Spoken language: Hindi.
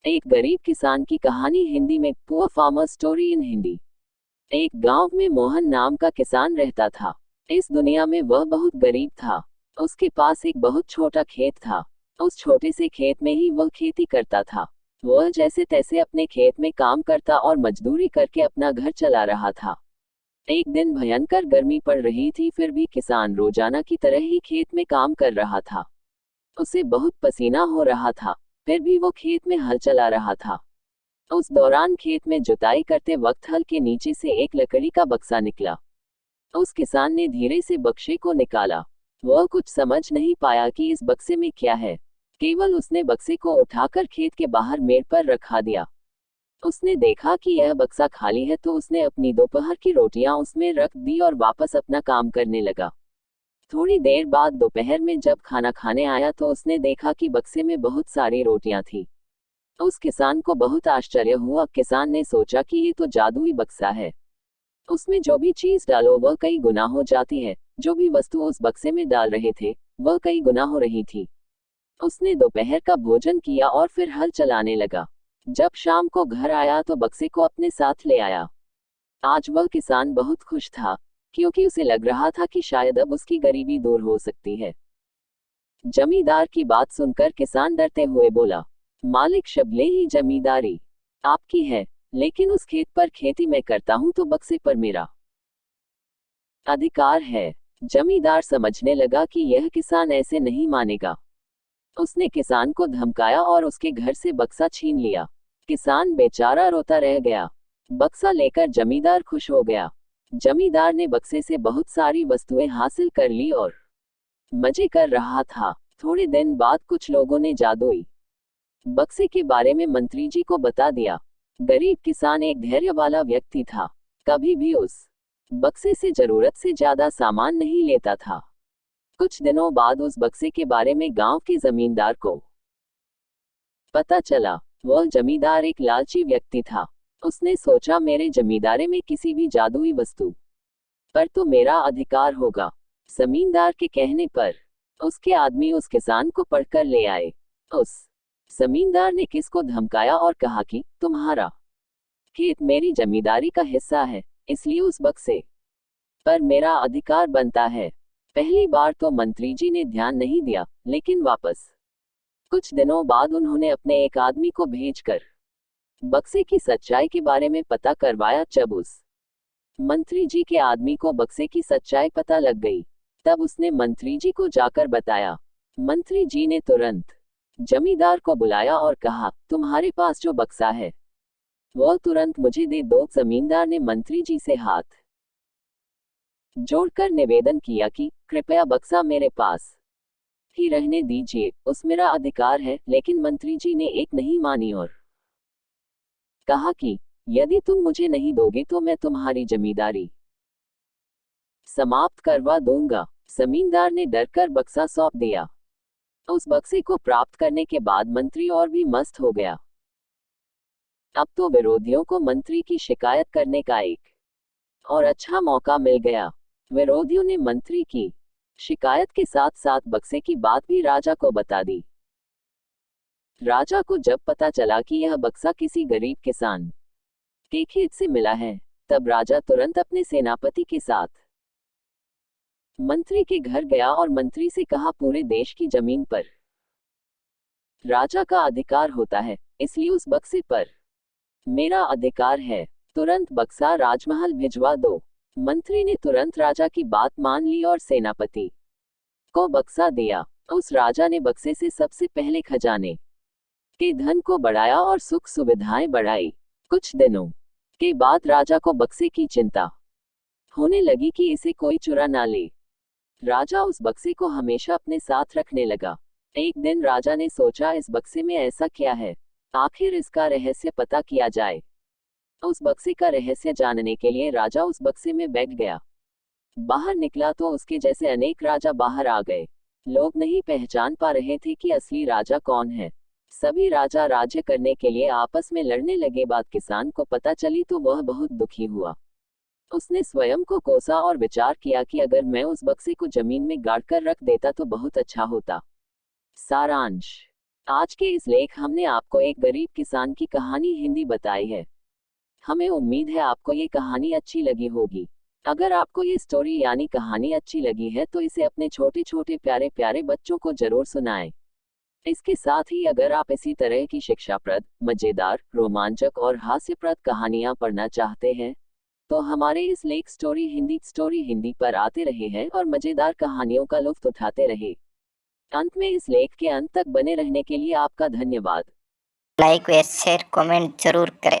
एक गरीब किसान की कहानी हिंदी में। Poor farmer story in Hindi. एक गांव में मोहन नाम का किसान रहता था। इस दुनिया में वह बहुत गरीब था। उसके पास एक बहुत छोटा खेत था। उस छोटे से खेत में ही वह खेती करता था। वह जैसे तैसे अपने खेत में काम करता और मजदूरी करके अपना घर चला रहा था। एक दिन भयंकर गर्मी पड़ रही थी, फिर भी किसान रोजाना की तरह ही खेत में काम कर रहा था। उसे बहुत पसीना हो रहा था, फिर भी वो खेत में हल चला रहा था। उस दौरान खेत में जुताई करते वक्त हल के नीचे से एक लकड़ी का बक्सा निकला। उस किसान ने धीरे से बक्से को निकाला। वह कुछ समझ नहीं पाया कि इस बक्से में क्या है। केवल उसने बक्से को उठाकर खेत के बाहर मेड़ पर रखा दिया। उसने देखा कि यह बक्सा खाली है, तो उसने अपनी दोपहर की रोटियां उसमें रख दी और वापस अपना काम करने लगा। थोड़ी देर बाद दोपहर में जब खाना खाने आया तो उसने देखा कि बक्से में बहुत सारी रोटियां थी। उस किसान को बहुत आश्चर्य हुआ। किसान ने सोचा कि ये तो जादुई बक्सा है। उसमें जो भी चीज डालो वह कई गुना हो जाती है। जो भी वस्तु उस बक्से में डाल रहे थे वह कई गुना हो रही थी। उसने दोपहर का भोजन किया और फिर हल चलाने लगा। जब शाम को घर आया तो बक्से को अपने साथ ले आया। आज वह किसान बहुत खुश था, क्योंकि उसे लग रहा था कि शायद अब उसकी गरीबी दूर हो सकती है। जमींदार की बात सुनकर किसान डरते हुए बोला, मालिक शबले ही जमींदारी आपकी है, लेकिन उस खेत पर खेती मैं करता हूं तो बक्से पर मेरा अधिकार है। जमींदार समझने लगा कि यह किसान ऐसे नहीं मानेगा। उसने किसान को धमकाया और उसके घर से बक्सा छीन लिया। किसान बेचारा रोता रह गया। बक्सा लेकर जमींदार खुश हो गया। जमींदार ने बक्से से बहुत सारी वस्तुएं हासिल कर ली और मजे कर रहा था। थोड़े दिन बाद कुछ लोगों ने जादुई बक्से के बारे में मंत्री जी को बता दिया। गरीब किसान एक धैर्य वाला व्यक्ति था। कभी भी उस बक्से से जरूरत से ज्यादा सामान नहीं लेता था। कुछ दिनों बाद उस बक्से के बारे में गांव के जमींदार को पता चला। वह जमींदार एक लालची व्यक्ति था। उसने सोचा, मेरे जमींदारे में किसी भी जादुई वस्तु पर तो मेरा अधिकार होगा। जमींदार के कहने पर उसके आदमी उस किसान को पकड़कर ले आए। उस जमींदार ने किसको धमकाया और कहा कि तुम्हारा खेत मेरी जमींदारी का हिस्सा है, इसलिए उस बक्से पर मेरा अधिकार बनता है। पहली बार तो मंत्री जी ने ध्यान नहीं दिया, लेकिन वापस कुछ दिनों बाद उन्होंने अपने एक आदमी को भेजकर बक्से की सच्चाई के बारे में पता करवाया। जब उस मंत्री जी के आदमी को बक्से की सच्चाई पता लग गई, तब उसने मंत्री जी को जाकर बताया। मंत्री जी ने तुरंत जमींदार को बुलाया और कहा, तुम्हारे पास जो बक्सा है वह तुरंत मुझे दे दो। जमींदार ने मंत्री जी से हाथ जोड़कर निवेदन किया कि कृपया बक्सा मेरे पास ही रहने दीजिए, उस मेरा अधिकार है। लेकिन मंत्री जी ने एक नहीं मानी और कहा कि यदि तुम मुझे नहीं दोगे तो मैं तुम्हारी जमींदारी समाप्त करवा दूंगा। जमींदार ने डरकर बक्सा सौंप दिया। उस बक्से को प्राप्त करने के बाद मंत्री और भी मस्त हो गया। अब तो विरोधियों को मंत्री की शिकायत करने का एक और अच्छा मौका मिल गया। विरोधियों ने मंत्री की शिकायत के साथ साथ बक्से की बात भी राजा को बता दी। राजा को जब पता चला कि यह बक्सा किसी गरीब किसान के खेत से मिला है, तब राजा तुरंत अपने सेनापति के साथ मंत्री के घर गया और मंत्री से कहा, पूरे देश की जमीन पर राजा का अधिकार होता है, इसलिए उस बक्से पर मेरा अधिकार है। तुरंत बक्सा राजमहल भिजवा दो। मंत्री ने तुरंत राजा की बात मान ली और सेनापति को बक्सा दिया। उस राजा ने बक्से से सबसे पहले खजाने के धन को बढ़ाया और सुख सुविधाएं बढ़ाई। कुछ दिनों के बाद राजा को बक्से की चिंता होने लगी कि इसे कोई चुरा ना ले। राजा उस बक्से को हमेशा अपने साथ रखने लगा। एक दिन राजा ने सोचा, इस बक्से में ऐसा क्या है, आखिर इसका रहस्य पता किया जाए। उस बक्से का रहस्य जानने के लिए राजा उस बक्से में बैठ गया। बाहर निकला तो उसके जैसे अनेक राजा बाहर आ गए। लोग नहीं पहचान पा रहे थे कि असली राजा कौन है। सभी राजा राज्य करने के लिए आपस में लड़ने लगे। बात किसान को पता चली तो वह बहुत दुखी हुआ। उसने स्वयं को कोसा और विचार किया कि अगर मैं उस बक्से को जमीन में गाड़कर रख देता तो बहुत अच्छा होता। सारांश। आज के इस लेख हमने आपको एक गरीब किसान की कहानी हिंदी बताई है। हमें उम्मीद है आपको ये कहानी अच्छी लगी होगी। अगर आपको ये स्टोरी यानी कहानी अच्छी लगी है तो इसे अपने छोटे छोटे प्यारे प्यारे बच्चों को जरूर सुनाएं। इसके साथ ही अगर आप इसी तरह की शिक्षाप्रद, मजेदार, रोमांचक और हास्यप्रद कहानियां पढ़ना चाहते हैं तो हमारे इस लेख स्टोरी हिंदी पर आते रहे हैं और मजेदार कहानियों का लुत्फ उठाते रहे। अंत में इस लेख के अंत तक बने रहने के लिए आपका धन्यवाद। लाइक व शेयर कमेंट जरूर करें।